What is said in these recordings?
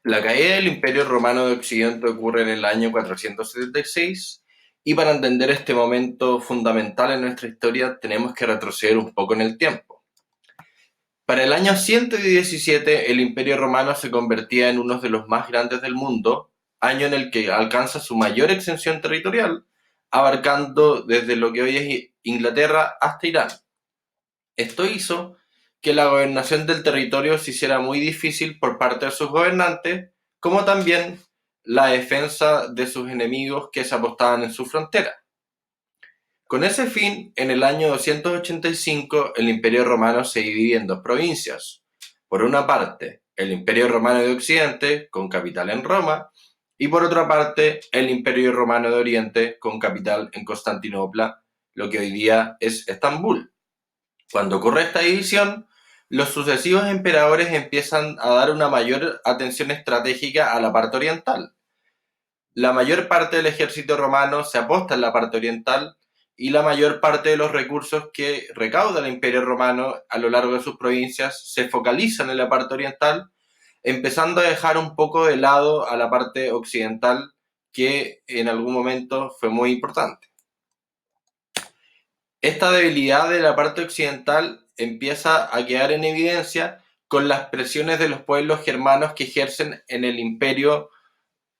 La caída del Imperio Romano de Occidente ocurre en el año 476 y para entender este momento fundamental en nuestra historia tenemos que retroceder un poco en el tiempo. Para el año 117 el Imperio Romano se convertía en uno de los más grandes del mundo, año en el que alcanza su mayor extensión territorial, abarcando desde lo que hoy es Inglaterra hasta Irán. Esto hizo que la gobernación del territorio se hiciera muy difícil por parte de sus gobernantes, como también la defensa de sus enemigos que se apostaban en su frontera. Con ese fin, en el año 285 el Imperio Romano se divide en dos provincias. Por una parte, el Imperio Romano de Occidente, con capital en Roma, y por otra parte, el Imperio Romano de Oriente, con capital en Constantinopla, lo que hoy día es Estambul. Cuando ocurre esta división, los sucesivos emperadores empiezan a dar una mayor atención estratégica a la parte oriental. La mayor parte del ejército romano se aposta en la parte oriental y la mayor parte de los recursos que recauda el Imperio Romano a lo largo de sus provincias se focalizan en la parte oriental, empezando a dejar un poco de lado a la parte occidental que en algún momento fue muy importante. Esta debilidad de la parte occidental empieza a quedar en evidencia con las presiones de los pueblos germanos que ejercen en el Imperio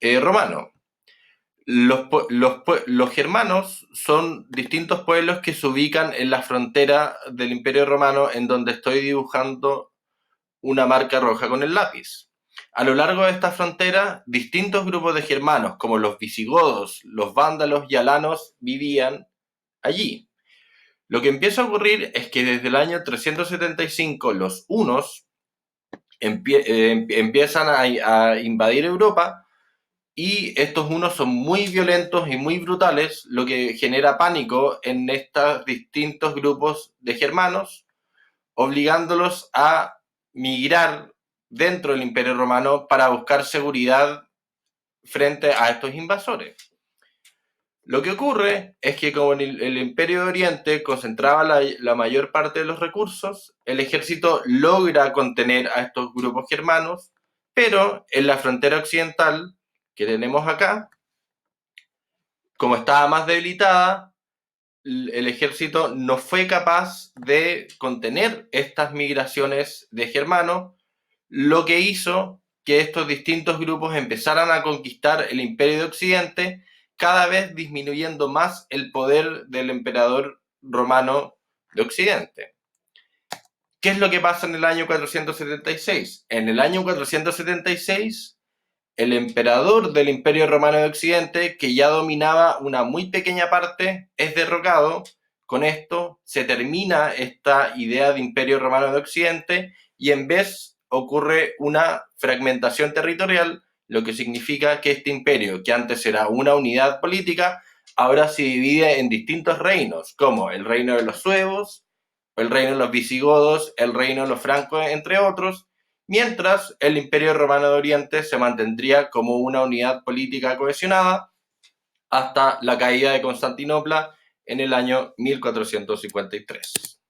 Romano. Los germanos son distintos pueblos que se ubican en la frontera del Imperio Romano, en donde estoy dibujando una marca roja con el lápiz. A lo largo de esta frontera, distintos grupos de germanos, como los visigodos, los vándalos y alanos, vivían allí. Lo que empieza a ocurrir es que desde el año 375 los hunos empiezan a invadir Europa y estos hunos son muy violentos y muy brutales, lo que genera pánico en estos distintos grupos de germanos, obligándolos a migrar dentro del Imperio Romano para buscar seguridad frente a estos invasores. Lo que ocurre es que como el Imperio de Oriente concentraba la mayor parte de los recursos, el ejército logra contener a estos grupos germanos, pero en la frontera occidental que tenemos acá, como estaba más debilitada, el ejército no fue capaz de contener estas migraciones de germanos, lo que hizo que estos distintos grupos empezaran a conquistar el Imperio de Occidente, cada vez disminuyendo más el poder del emperador romano de Occidente. ¿Qué es lo que pasa en el año 476? En el año 476, el emperador del Imperio Romano de Occidente, que ya dominaba una muy pequeña parte, es derrocado. Con esto se termina esta idea de Imperio Romano de Occidente y en vez ocurre una fragmentación territorial, lo que significa que este imperio, que antes era una unidad política, ahora se divide en distintos reinos, como el reino de los suevos, el reino de los visigodos, el reino de los francos, entre otros, mientras el Imperio Romano de Oriente se mantendría como una unidad política cohesionada hasta la caída de Constantinopla en el año 1453.